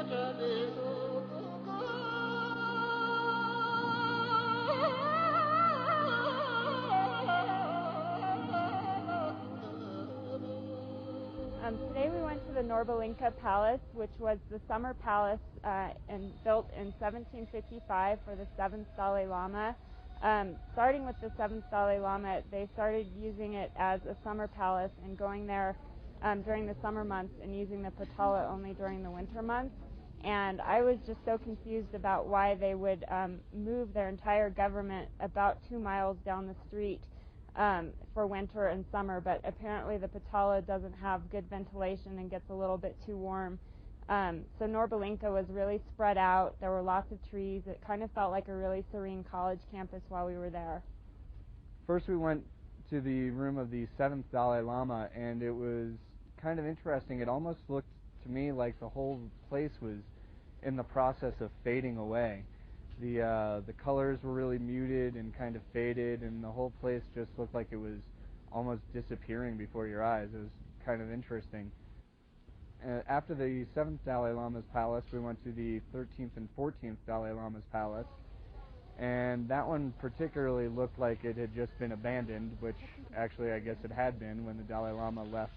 Today we went to the Norbalinka Palace, which was the summer palace built in 1755 for the 7th Dalai Lama. Starting with the 7th Dalai Lama, they started using it as a summer palace and going there during the summer months and using the Potala only during the winter months. And I was just so confused about why they would move their entire government about 2 miles down the street for winter and summer, but apparently the Potala doesn't have good ventilation and gets a little bit too warm. So Norbalinka was really spread out. There were lots of trees. It kind of felt like a really serene college campus while we were there. First we went to the room of the 7th Dalai Lama, and it was kind of interesting. It almost looked to me like the whole place was in the process of fading away. The colors were really muted and kind of faded, and the whole place just looked like it was almost disappearing before your eyes. It was kind of interesting. After the 7th Dalai Lama's palace, we went to the 13th and 14th Dalai Lama's palace, and that one particularly looked like it had just been abandoned, which actually I guess it had been when the Dalai Lama left.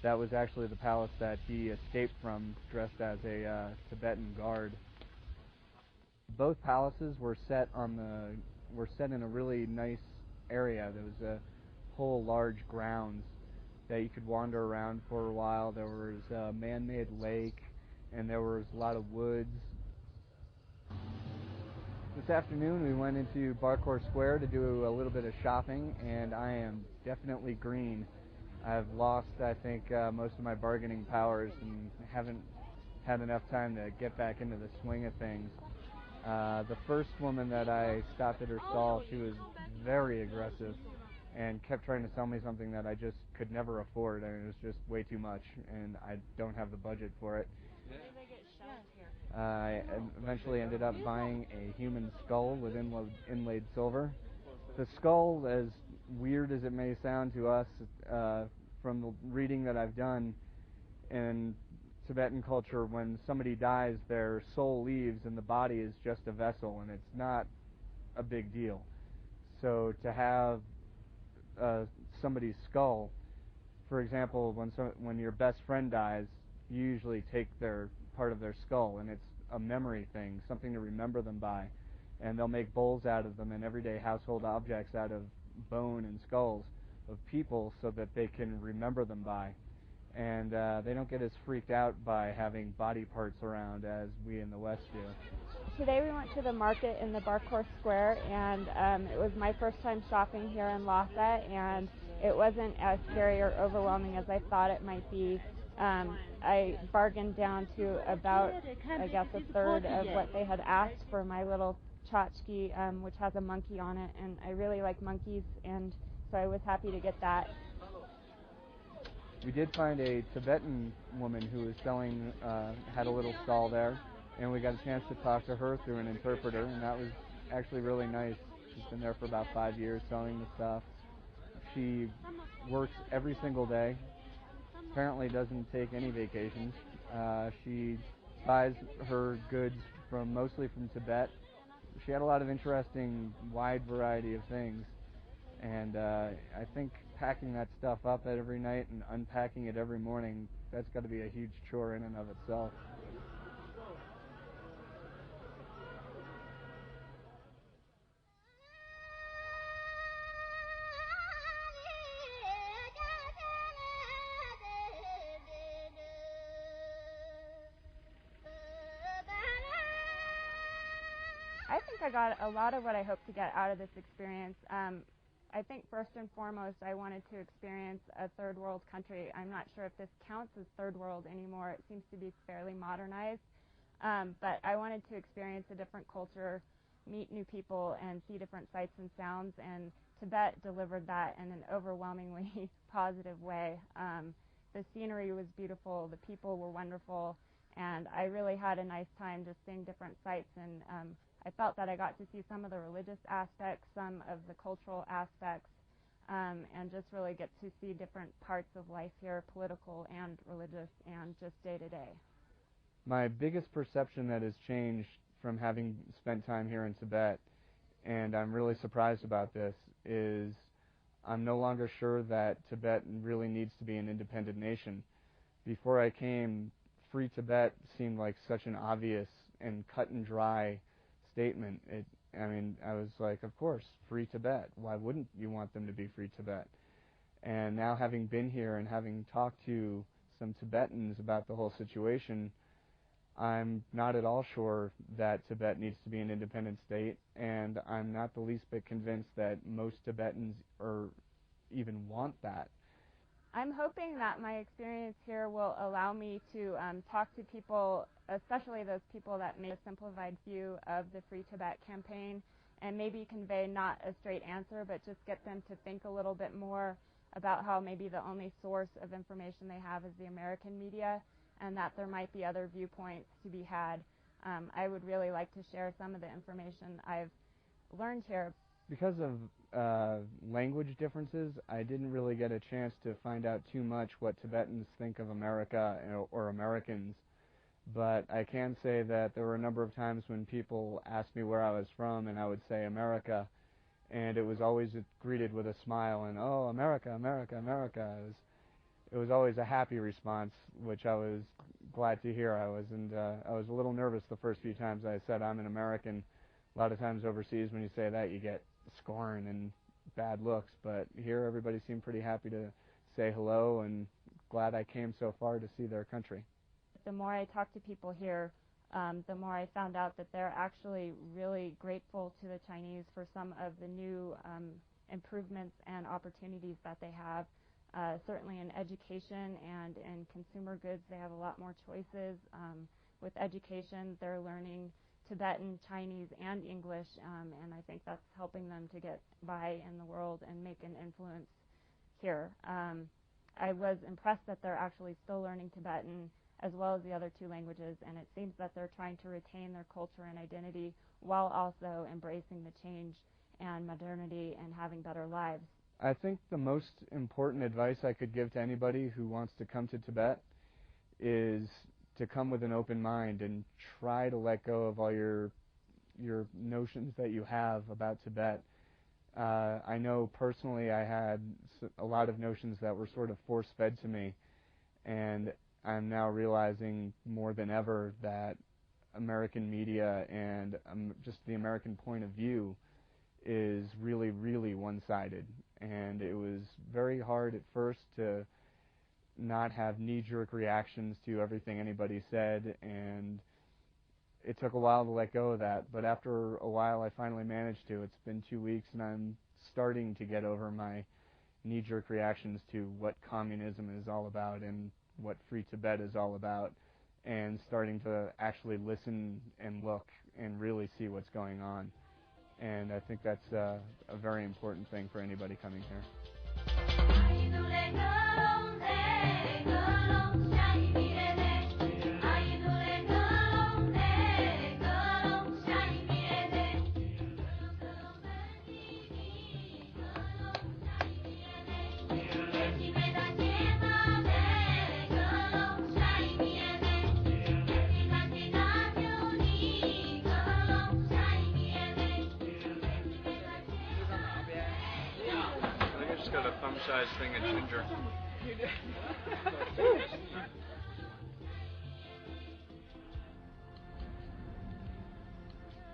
That was actually the palace that he escaped from dressed as a Tibetan guard. Both palaces were set in a really nice area. There was a whole large grounds that you could wander around for a while. There was a man-made lake, and there was a lot of woods. This afternoon we went into Barkor Square to do a little bit of shopping, and I am definitely green. I've lost, I think, most of my bargaining powers and haven't had enough time to get back into the swing of things. The first woman that I stopped at her stall, she was very aggressive and kept trying to sell me something that I just could never afford, and it was just way too much, and I don't have the budget for it. I eventually ended up buying a human skull with inlaid silver. The skull, as weird as it may sound to us, from the reading that I've done in Tibetan culture, when somebody dies, their soul leaves and the body is just a vessel, and it's not a big deal. So to have somebody's skull, for example, when your best friend dies, you usually take their part of their skull, and it's a memory thing, something to remember them by, and they'll make bowls out of them and everyday household objects out of bone and skulls of people so that they can remember them by. And they don't get as freaked out by having body parts around as we in the West do. Today we went to the market in the Barkor Square, and it was my first time shopping here in Lhasa, and it wasn't as scary or overwhelming as I thought it might be. I bargained down to about, I guess, a third of what they had asked for my little tchotchke, which has a monkey on it, and I really like monkeys, and so I was happy to get that. We did find a Tibetan woman who was selling, had a little stall there, and we got a chance to talk to her through an interpreter, and that was actually really nice. She's been there for about 5 years selling the stuff. She works every single day, apparently doesn't take any vacations. She buys her goods mostly from Tibet. She had a lot of interesting, wide variety of things, and I think packing that stuff up every night and unpacking it every morning, that's got to be a huge chore in and of itself. I think I got a lot of what I hoped to get out of this experience. I think first and foremost I wanted to experience a third world country. I'm not sure if this counts as third world anymore. It seems to be fairly modernized. But I wanted to experience a different culture, meet new people, and see different sights and sounds, and Tibet delivered that in an overwhelmingly positive way. The scenery was beautiful, the people were wonderful, and I really had a nice time just seeing different sights, and I felt that I got to see some of the religious aspects, some of the cultural aspects, and just really get to see different parts of life here, political and religious and just day to day. My biggest perception that has changed from having spent time here in Tibet, and I'm really surprised about this, is I'm no longer sure that Tibet really needs to be an independent nation. Before I came, Free Tibet seemed like such an obvious and cut and dry statement. I was like, of course, Free Tibet. Why wouldn't you want them to be Free Tibet? And now having been here and having talked to some Tibetans about the whole situation, I'm not at all sure that Tibet needs to be an independent state, and I'm not the least bit convinced that most Tibetans even want that. I'm hoping that my experience here will allow me to talk to people, especially those people that make a simplified view of the Free Tibet campaign, and maybe convey not a straight answer, but just get them to think a little bit more about how maybe the only source of information they have is the American media, and that there might be other viewpoints to be had. I would really like to share some of the information I've learned here. Because of language differences, I didn't really get a chance to find out too much what Tibetans think of America or Americans, but I can say that there were a number of times when people asked me where I was from, and I would say America, and it was always greeted with a smile and, oh, America, America, America. It was always a happy response, which I was glad to hear. I was a little nervous the first few times I said I'm an American. A lot of times overseas when you say that, you get scorn and bad looks, but here everybody seemed pretty happy to say hello and glad I came so far to see their country. The more I talked to people here, the more I found out that they're actually really grateful to the Chinese for some of the new improvements and opportunities that they have. Certainly in education and in consumer goods, they have a lot more choices. With education, they're learning Tibetan, Chinese, and English, and I think that's helping them to get by in the world and make an influence here. I was impressed that they're actually still learning Tibetan as well as the other two languages, and it seems that they're trying to retain their culture and identity while also embracing the change and modernity and having better lives. I think the most important advice I could give to anybody who wants to come to Tibet is to come with an open mind and try to let go of all your notions that you have about Tibet. I know personally I had a lot of notions that were sort of force-fed to me, and I'm now realizing more than ever that American media and just the American point of view is really, really one-sided. And it was very hard at first to not have knee-jerk reactions to everything anybody said, and it took a while to let go of that, but after a while I finally managed to. It's been 2 weeks and I'm starting to get over my knee-jerk reactions to what communism is all about and what Free Tibet is all about, and starting to actually listen and look and really see what's going on. And I think that's a very important thing for anybody coming here. I just got a thumb-sized thing of ginger.